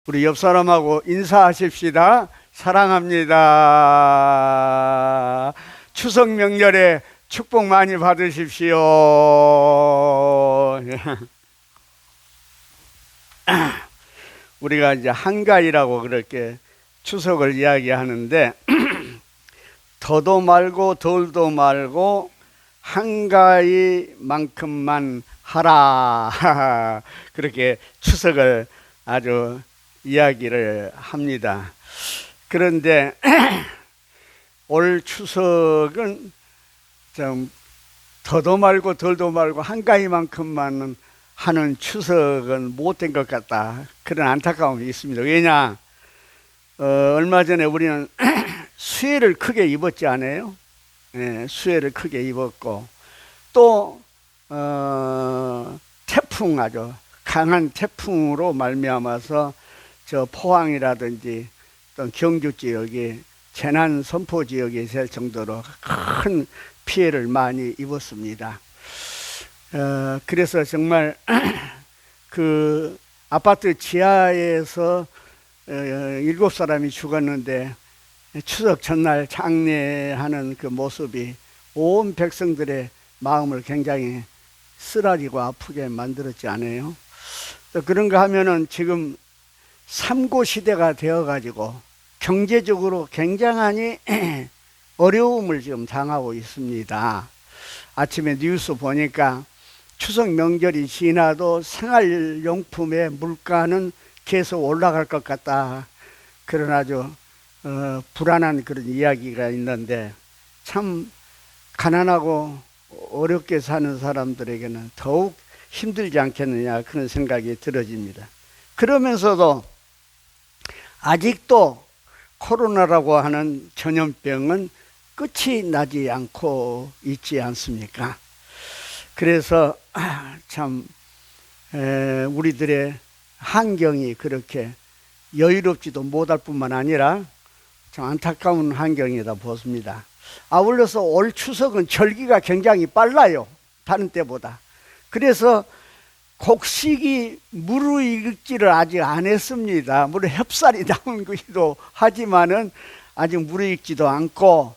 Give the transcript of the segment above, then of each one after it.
우리 옆 사람하고 인사하십시다. 사랑합니다. 추석 명절에 축복 많이 받으십시오. 우리가 이제 한가위라고 그렇게 추석을 이야기하는데 더도 말고 덜도 말고 한가위만큼만 하라. 그렇게 추석을 아주 이야기를 합니다. 그런데 올 추석은 좀 더도 말고 덜도 말고 한가위만큼만 하는 추석은 못된 것 같다. 그런 안타까움이 있습니다. 왜냐? 얼마 전에 우리는 수해를 크게 입었지 않아요? 네, 수해를 크게 입었고 또 태풍, 아주 강한 태풍으로 말미암아서 저 포항이라든지 또 경주 지역이 재난 선포 지역이 될 정도로 큰 피해를 많이 입었습니다. 그래서 정말 그 아파트 지하에서 7사람이 죽었는데 추석 전날 장례하는 그 모습이 온 백성들의 마음을 굉장히 쓰라리고 아프게 만들었지 않아요? 또 그런가 하면은 지금 삼고 시대가 되어가지고 경제적으로 굉장히 어려움을 지금 당하고 있습니다. 아침에 뉴스 보니까 추석 명절이 지나도 생활용품의 물가는 계속 올라갈 것 같다. 그런 아주 불안한 그런 이야기가 있는데 참 가난하고 어렵게 사는 사람들에게는 더욱 힘들지 않겠느냐 그런 생각이 들어집니다. 그러면서도 아직도 코로나라고 하는 전염병은 끝이 나지 않고 있지 않습니까? 그래서 참 우리들의 환경이 그렇게 여유롭지도 못할 뿐만 아니라 참 안타까운 환경이다 보습니다. 아울러서 올 추석은 절기가 굉장히 빨라요. 다른 때보다. 그래서 곡식이 무르익지를 아직 안 했습니다. 물론 햅쌀이 나온 것이기도 하지만은 아직 무르익지도 않고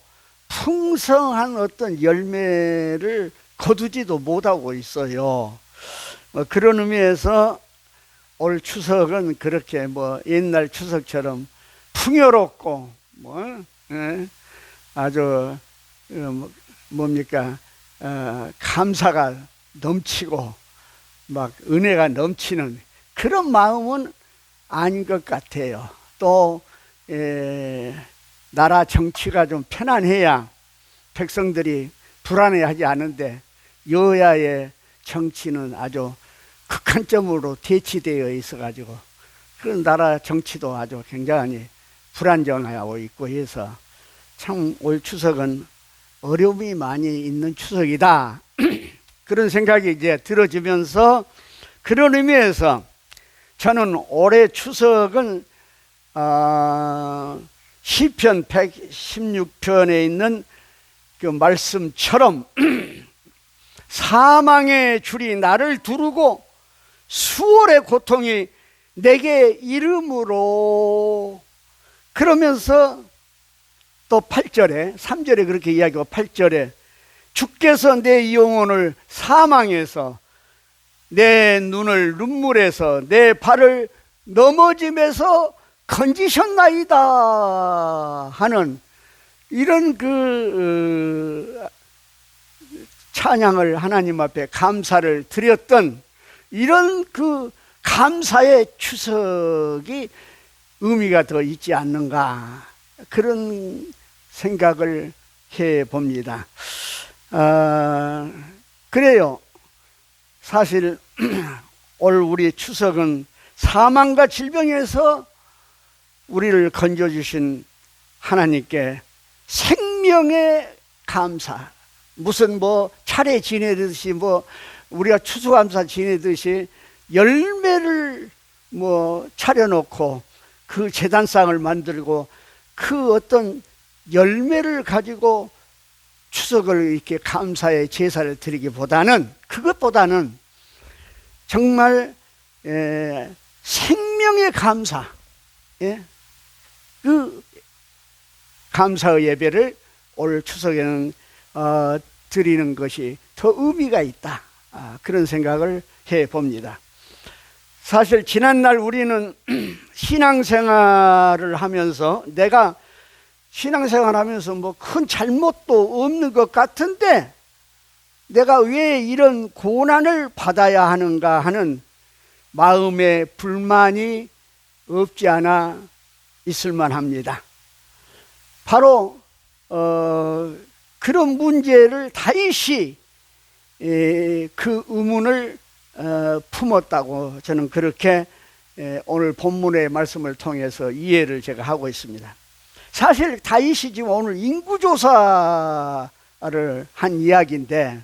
풍성한 어떤 열매를 거두지도 못하고 있어요. 그런 의미에서 올 추석은 그렇게 옛날 추석처럼 풍요롭고 아주 감사가 넘치고 막 은혜가 넘치는 그런 마음은 아닌 것 같아요. 또 나라 정치가 좀 편안해야 백성들이 불안해하지 않은데 여야의 정치는 아주 극한점으로 대치되어 있어가지고 그런 나라 정치도 아주 굉장히 불안정하고 있고 해서 참 올 추석은 어려움이 많이 있는 추석이다. 그런 생각이 이제 들어지면서 그런 의미에서 저는 올해 추석은 시편 116편에 있는 그 말씀처럼 사망의 줄이 나를 두르고 수월의 고통이 내게 이름으로 그러면서 또 8절에 3절에 그렇게 이야기하고 8절에 주께서 내 영혼을 사망에서 내 눈을 눈물에서 내 발을 넘어짐에서 건지셨나이다 하는 이런 그 찬양을 하나님 앞에 감사를 드렸던 이런 그 감사의 추석이 의미가 더 있지 않는가 그런 생각을 해 봅니다. 그래요. 사실 올 우리 추석은 사망과 질병에서 우리를 건져주신 하나님께 생명의 감사, 무슨 차례 지내듯이 우리가 추수감사 지내듯이 열매를 차려놓고 그 제단상을 만들고 그 어떤 열매를 가지고 추석을 이렇게 감사의 제사를 드리기보다는 그것보다는 정말 생명의 감사, 예? 그 감사의 예배를 올 추석에는 드리는 것이 더 의미가 있다. 그런 생각을 해봅니다. 사실 지난날 우리는 신앙생활을 하면서 내가 신앙생활하면서 뭐 큰 잘못도 없는 것 같은데 내가 왜 이런 고난을 받아야 하는가 하는 마음의 불만이 없지 않아 있을만 합니다. 바로 그런 문제를 다윗이 그 의문을 품었다고 저는 그렇게 오늘 본문의 말씀을 통해서 이해를 제가 하고 있습니다. 사실 다윗이 지금 오늘 인구조사를 한 이야기인데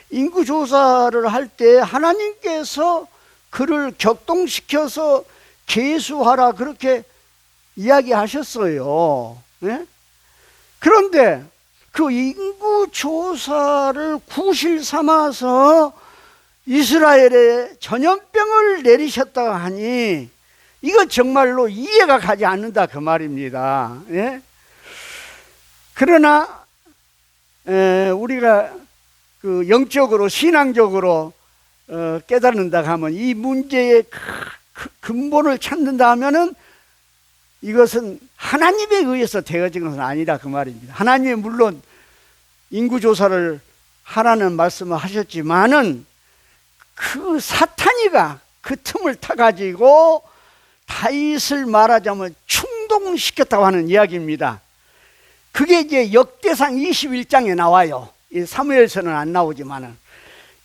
인구조사를 할 때 하나님께서 그를 격동시켜서 계수하라 그렇게 이야기하셨어요. 네? 그런데 그 인구조사를 구실 삼아서 이스라엘에 전염병을 내리셨다 하니 이거 정말로 이해가 가지 않는다 그 말입니다. 예? 그러나 우리가 그 영적으로 신앙적으로 깨닫는다 하면 이 문제의 근본을 찾는다 하면은 이것은 하나님에 의해서 되어진 것은 아니다 그 말입니다. 하나님이 물론 인구조사를 하라는 말씀을 하셨지만은 그 사탄이가 그 틈을 타가지고 다윗을 말하자면 충동시켰다고 하는 이야기입니다. 그게 이제 역대상 21장에 나와요. 이 사무엘서는 안 나오지만은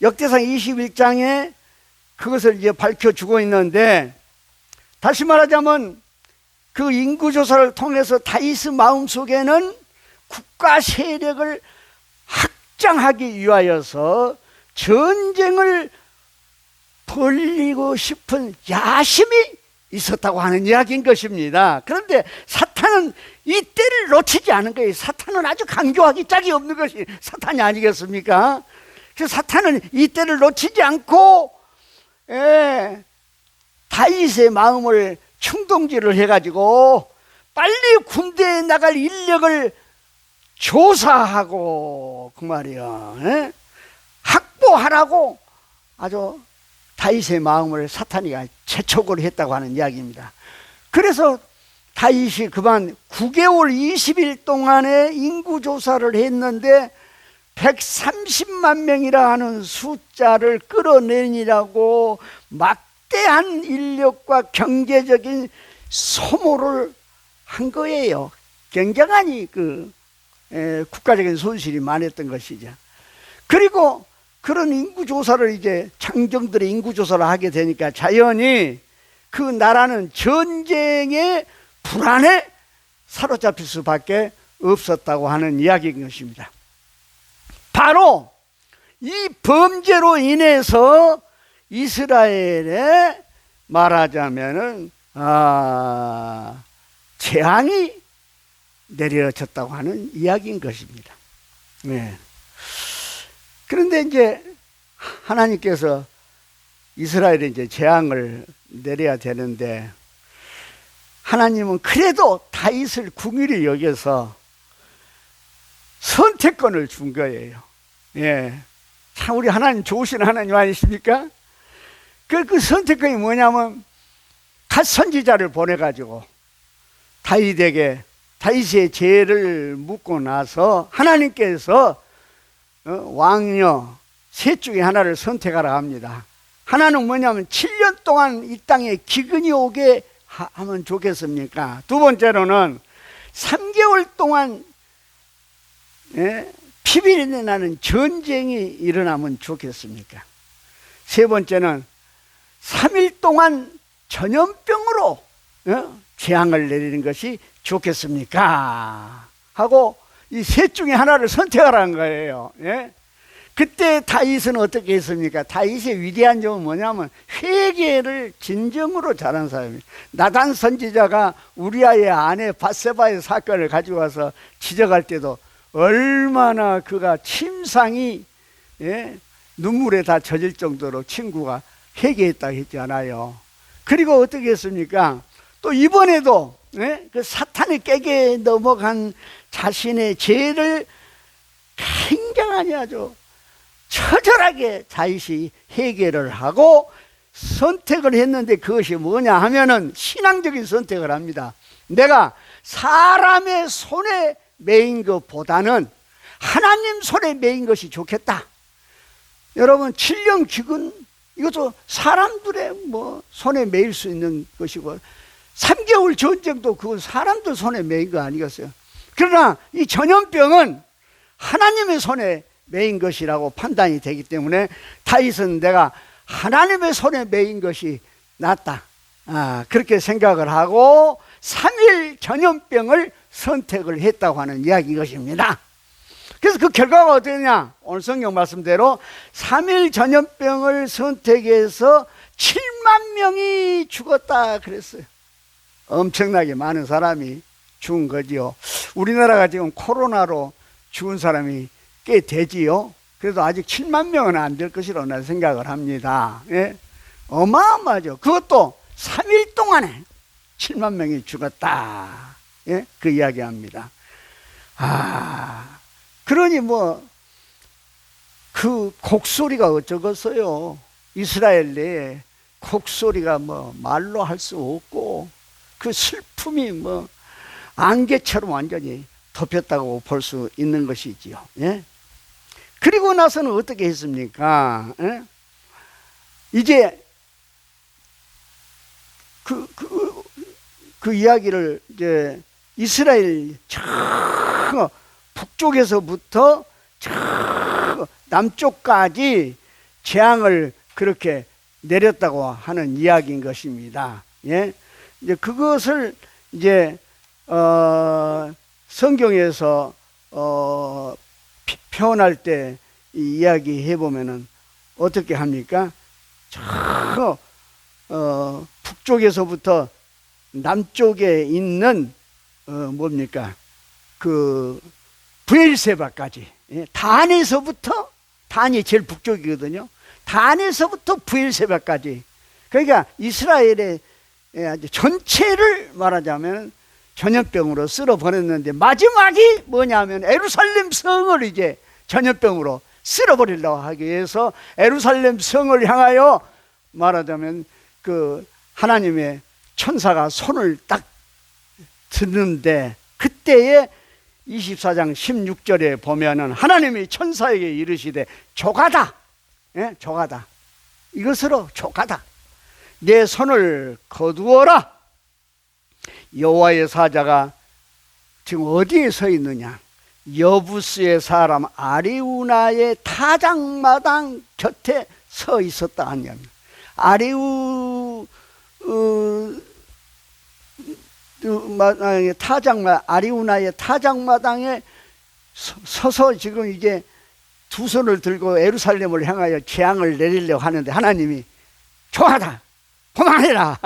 역대상 21장에 그것을 이제 밝혀주고 있는데 다시 말하자면 그 인구조사를 통해서 다윗의 마음속에는 국가 세력을 확장하기 위하여서 전쟁을 벌이고 싶은 야심이 있었다고 하는 이야기인 것입니다. 그런데 사탄은 이 때를 놓치지 않은 거예요. 사탄은 아주 강조하기 짝이 없는 것이 사탄이 아니겠습니까? 그래서 사탄은 이 때를 놓치지 않고 다윗의 마음을 충동질을 해가지고 빨리 군대에 나갈 인력을 조사하고 그 말이야 확보하라고 아주 다윗의 마음을 사탄이가 재촉을 했다고 하는 이야기입니다. 그래서 다윗이 그만 9개월 20일 동안의 인구조사를 했는데 130만 명이라 하는 숫자를 끌어내니라고 막대한 인력과 경제적인 소모를 한 거예요. 굉장히 국가적인 손실이 많았던 것이죠. 그리고 그런 인구조사를 이제 장정들의 인구조사를 하게 되니까 자연히 그 나라는 전쟁의 불안에 사로잡힐 수밖에 없었다고 하는 이야기인 것입니다. 바로 이 범죄로 인해서 이스라엘에 말하자면은 재앙이 내려졌다고 하는 이야기인 것입니다. 네. 그런데 이제 하나님께서 이스라엘에 이제 재앙을 내려야 되는데 하나님은 그래도 다윗을 궁일이 여겨서 선택권을 준 거예요. 예. 참 우리 하나님 좋으신 하나님 아니십니까? 그 선택권이 뭐냐면 갓 선지자를 보내가지고 다윗에게 다윗의 죄를 묻고 나서 하나님께서 왕녀 셋 중에 하나를 선택하라 합니다. 하나는 뭐냐면 7년 동안 이 땅에 기근이 오게 하면 좋겠습니까? 두 번째로는 3개월 동안 피비린내 나는 전쟁이 일어나면 좋겠습니까? 세 번째는 3일 동안 전염병으로 재앙을 내리는 것이 좋겠습니까? 하고 이 셋 중에 하나를 선택하라는 거예요. 예? 그때 다윗은 어떻게 했습니까? 다윗의 위대한 점은 뭐냐면 회개를 진정으로 잘한 사람이에요. 나단 선지자가 우리아의 아내 밧세바의 사건을 가지고 와서 지적할 때도 얼마나 그가 침상이 눈물에 다 젖을 정도로 친구가 회개했다고 했잖아요. 그리고 어떻게 했습니까? 또 이번에도 그 사탄의 깨게 넘어간 자신의 죄를 굉장히 아주 처절하게 자신이 해결을 하고 선택을 했는데, 그것이 뭐냐 하면은 신앙적인 선택을 합니다. 내가 사람의 손에 매인 것보다는 하나님 손에 매인 것이 좋겠다. 여러분, 질병 기근 이것도 사람들의 손에 매일 수 있는 것이고, 3개월 전쟁도 그건 사람들 손에 매인 거 아니겠어요? 그러나 이 전염병은 하나님의 손에 매인 것이라고 판단이 되기 때문에 다윗은 내가 하나님의 손에 매인 것이 낫다, 그렇게 생각을 하고 3일 전염병을 선택을 했다고 하는 이야기인 것입니다. 그래서 그 결과가 어떠냐? 오늘 성경 말씀대로 3일 전염병을 선택해서 7만 명이 죽었다 그랬어요. 엄청나게 많은 사람이 죽은 거지요. 우리나라가 지금 코로나로 죽은 사람이 꽤 되지요. 그래도 아직 7만 명은 안 될 것이라고 나는 생각을 합니다. 예? 어마어마하죠. 그것도 3일 동안에 7만 명이 죽었다, 예? 그 이야기합니다. 그러니 그 곡소리가 어쩌겠어요. 이스라엘 내에 곡소리가 말로 할 수 없고, 그 슬픔이 안개처럼 완전히 덮였다고 볼 수 있는 것이지요. 예? 그리고 나서는 어떻게 했습니까? 예? 이제 그 이야기를 이제 이스라엘 저 북쪽에서부터 저 남쪽까지 재앙을 그렇게 내렸다고 하는 이야기인 것입니다. 예? 이제 그것을 이제 성경에서 표현할 때 이야기해 보면은 어떻게 합니까? 저 북쪽에서부터 남쪽에 있는 뭡니까? 그 브엘세바까지, 예? 단에서부터, 단이 제일 북쪽이거든요. 단에서부터 브엘세바까지, 그러니까 이스라엘의 전체를 말하자면 전염병으로 쓸어버렸는데, 마지막이 뭐냐면 에루살렘 성을 이제 전염병으로 쓸어버리려고 하기 위해서 에루살렘 성을 향하여 말하자면 그 하나님의 천사가 손을 딱 드는데, 그때에 24장 16절에 보면은 하나님이 천사에게 이르시되 조가다, 예? 조가다, 이것으로 조가다, 내 손을 거두어라. 여호와의 사자가 지금 어디에 서 있느냐? 여부스의 사람 아리우나의 타작마당 곁에 서 있었다 하냐. 아리우나의 타작마당에 서서 지금 이제 두 손을 들고 에루살렘을 향하여 재앙을 내리려고 하는데, 하나님이 좋아하다, 그만해라.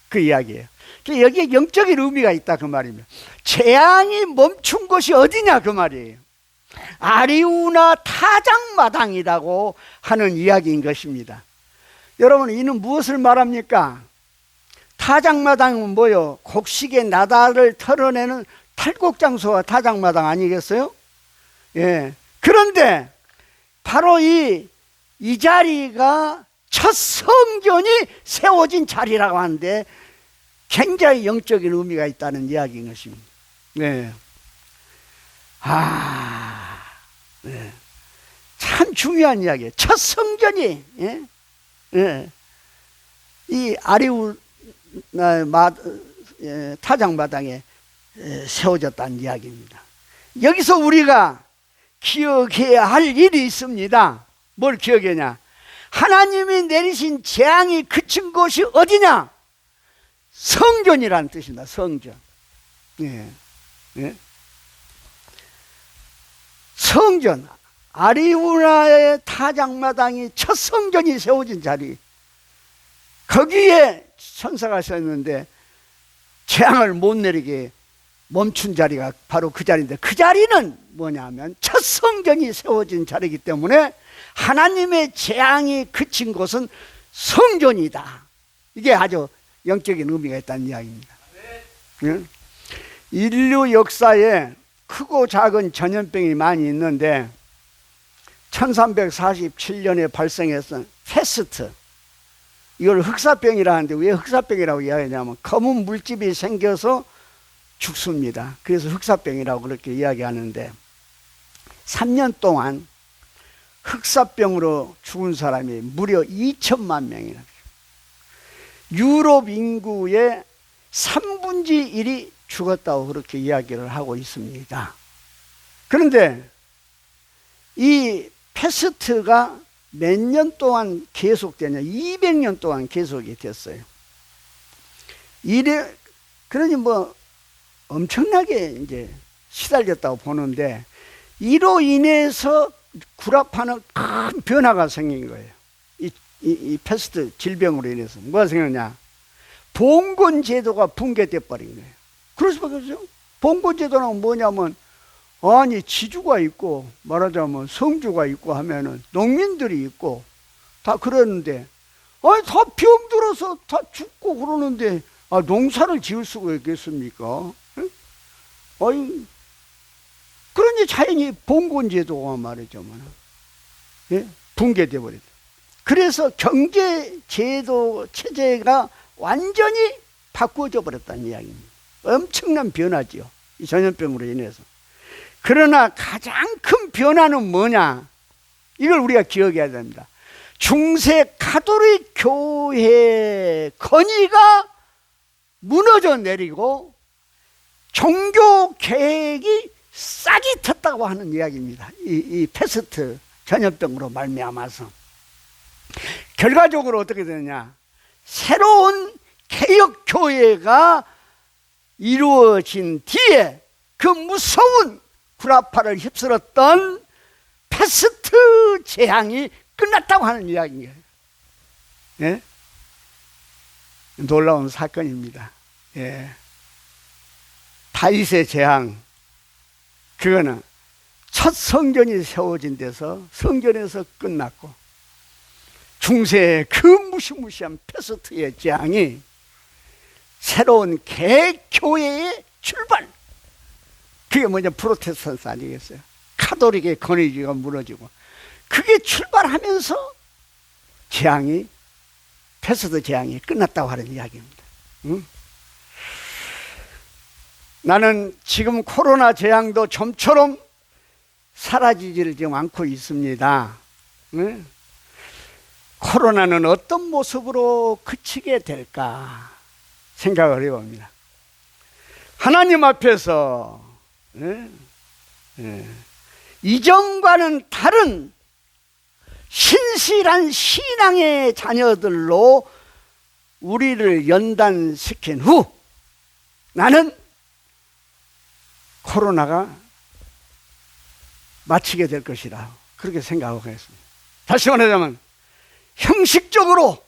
그 이야기예요. 여기에 영적인 의미가 있다 그 말입니다. 재앙이 멈춘 곳이 어디냐 그 말이에요. 아리우나 타작마당이라고 하는 이야기인 것입니다. 여러분, 이는 무엇을 말합니까? 타작마당은 뭐요? 곡식의 나다를 털어내는 탈곡장소와 타작마당 아니겠어요? 예. 그런데 바로 이 자리가 첫 성전이 세워진 자리라고 하는데 굉장히 영적인 의미가 있다는 이야기인 것입니다. 네. 네. 참 중요한 이야기예요. 첫 성전이, 예? 예. 이 아리우 타작마당에 세워졌다는 이야기입니다. 여기서 우리가 기억해야 할 일이 있습니다. 뭘 기억하냐? 하나님이 내리신 재앙이 그친 곳이 어디냐? 성전이라는 뜻입니다. 성전. 예. 예. 성전. 아리우나의 타작마당이 첫 성전이 세워진 자리, 거기에 천사가 섰는데 재앙을 못 내리게 멈춘 자리가 바로 그 자리인데, 그 자리는 뭐냐면 첫 성전이 세워진 자리이기 때문에 하나님의 재앙이 그친 곳은 성전이다, 이게 아주 영적인 의미가 있다는 이야기입니다. 예? 인류 역사에 크고 작은 전염병이 많이 있는데 1347년에 발생했던 패스트, 이걸 흑사병이라 하는데 왜 흑사병이라고 이야기하냐면 검은 물집이 생겨서 죽습니다. 그래서 흑사병이라고 그렇게 이야기하는데 3년 동안 흑사병으로 죽은 사람이 무려 2천만 명이나 돼요. 유럽 인구의 3분의 1이 죽었다고 그렇게 이야기를 하고 있습니다. 그런데 이 패스트가 몇 년 동안 계속되냐? 200년 동안 계속이 됐어요. 그러니 뭐 엄청나게 이제 시달렸다고 보는데, 이로 인해서 구라파는 큰 변화가 생긴 거예요. 이 패스트 질병으로 인해서 뭐가 생겼냐? 봉건 제도가 붕괴돼 버린 거예요. 그럴 수밖에 없어요. 봉건 제도는 뭐냐면, 아니 지주가 있고 말하자면 성주가 있고 하면은 농민들이 있고 다 그러는데, 아니 다 병들어서 다 죽고 그러는데 농사를 지을 수가 있겠습니까? 아니 그러니 자연히 봉건 제도가 말이자면 붕괴돼 버렸다. 그래서 경제 제도 체제가 완전히 바꾸어져 버렸다는 이야기입니다. 엄청난 변화지요, 이 전염병으로 인해서. 그러나 가장 큰 변화는 뭐냐? 이걸 우리가 기억해야 됩니다. 중세 가톨릭 교회 건의가 무너져 내리고 종교 계획이 싹이 텄다고 하는 이야기입니다. 이 패스트 전염병으로 말미암아서 결과적으로 어떻게 되느냐? 새로운 개혁 교회가 이루어진 뒤에 그 무서운 구라파를 휩쓸었던 패스트 재앙이 끝났다고 하는 이야기예요. 예? 놀라운 사건입니다. 예. 다윗의 재앙, 그거는 첫 성전이 세워진 데서 성전에서 끝났고, 중세의 그 무시무시한 패스트의 재앙이 새로운 개교회의 출발, 그게 뭐냐? 프로테스탄트 아니겠어요? 카톨릭의 권위주의가 무너지고, 그게 출발하면서 재앙이, 패스트 재앙이 끝났다고 하는 이야기입니다. 응? 나는 지금 코로나 재앙도 좀처럼 사라지지를 지금 않고 있습니다. 응? 코로나는 어떤 모습으로 그치게 될까 생각을 해봅니다. 하나님 앞에서 이전과는 다른 신실한 신앙의 자녀들로 우리를 연단시킨 후 나는 코로나가 마치게 될 것이라 그렇게 생각하고 있습니다. 다시 말하자면 형식적으로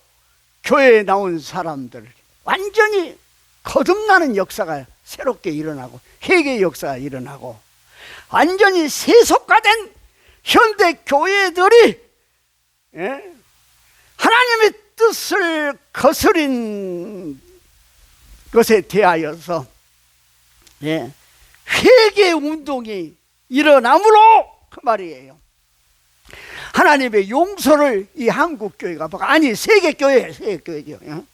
교회에 나온 사람들 완전히 거듭나는 역사가 새롭게 일어나고 회개의 역사가 일어나고 완전히 세속화된 현대 교회들이 하나님의 뜻을 거스린 것에 대하여서 회개 운동이 일어나므로 그 말이에요. 하나님의 용서를 이 한국 교회가, 아니 세계 교회, 세계 교회죠.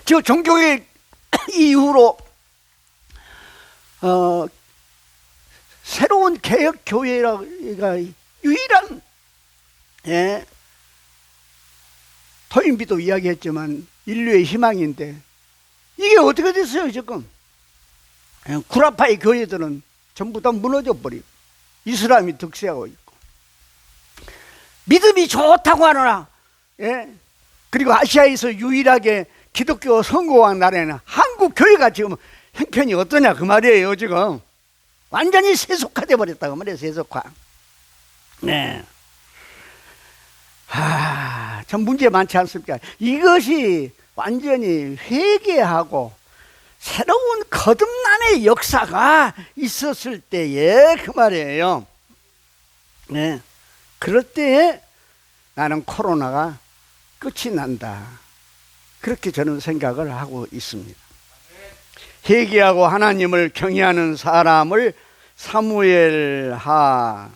저 종교의 이후로 새로운 개혁 교회가 유일한, 토인비도 이야기했지만 인류의 희망인데 이게 어떻게 됐어요? 지금 구라파의 교회들은 전부 다 무너져 버리고 이슬람이 득세하고 있고, 믿음이 좋다고 하느라 그리고 아시아에서 유일하게 기독교 선거왕 나라에는 한국 교회가 지금 형편이 어떠냐 그 말이에요. 지금 완전히 세속화돼 버렸다고 말이에요. 세속화. 참 문제 많지 않습니까? 이것이 완전히 회개하고 새로운 거듭남의 역사가 있었을 때에 그 말이에요. 그럴 때에 나는 코로나가 끝이 난다. 그렇게 저는 생각을 하고 있습니다. 회개하고 하나님을 경외하는 사람을 사무엘하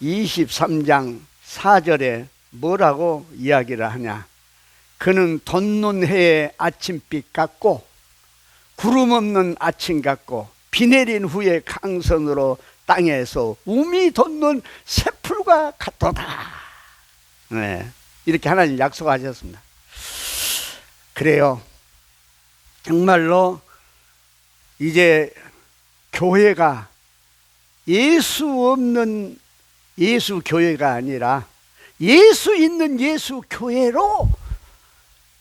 23장 4절에 뭐라고 이야기를 하냐. 그는 돋는 해의 아침빛 같고 구름 없는 아침 같고 비 내린 후에 강선으로 땅에서 우미 돋는 새풀과 같도다. 네, 이렇게 하나님 약속하셨습니다. 그래요. 정말로 이제 교회가 예수 없는 예수 교회가 아니라 예수 있는 예수 교회로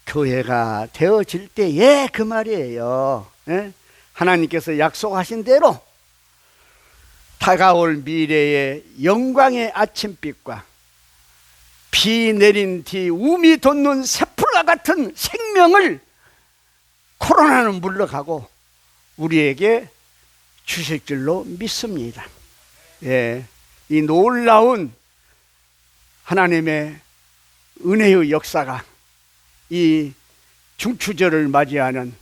교회가 되어질 때에 그 말이에요. 예? 하나님께서 약속하신 대로 다가올 미래의 영광의 아침빛과 비 내린 뒤 우미 돋는 새풀과 같은 생명을 코로나는 물러가고 우리에게 주실 줄로 믿습니다. 예, 이 놀라운 하나님의 은혜의 역사가 이 중추절을 맞이하는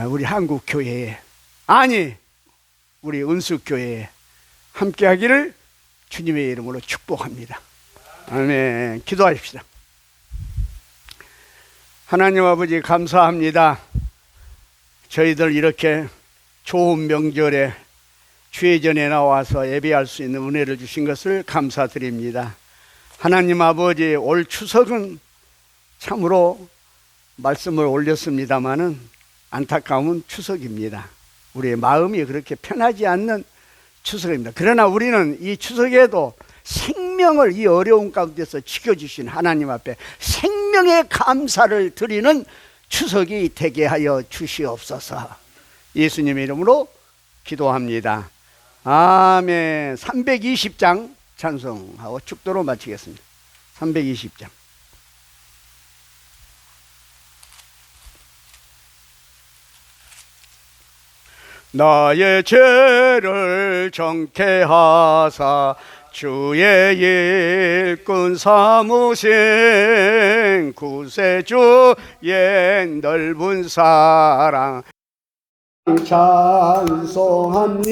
우리 한국 교회에, 아니 우리 은숙교회에 함께하기를 주님의 이름으로 축복합니다. 아멘. 기도하십시다. 하나님 아버지 감사합니다. 저희들 이렇게 좋은 명절에 주의 전에 나와서 예배할 수 있는 은혜를 주신 것을 감사드립니다. 하나님 아버지, 올 추석은 참으로 말씀을 올렸습니다마는 안타까운 추석입니다. 우리의 마음이 그렇게 편하지 않는 추석입니다. 그러나 우리는 이 추석에도 생명을 이 어려운 가운데서 지켜주신 하나님 앞에 생명의 감사를 드리는 추석이 되게 하여 주시옵소서. 예수님의 이름으로 기도합니다. 아멘. 320장 찬송하고 축도로 마치겠습니다. 320장. 나의 죄를 정케하사 주의 일꾼 삼으신 구세주의 넓은 사랑 찬송합니다.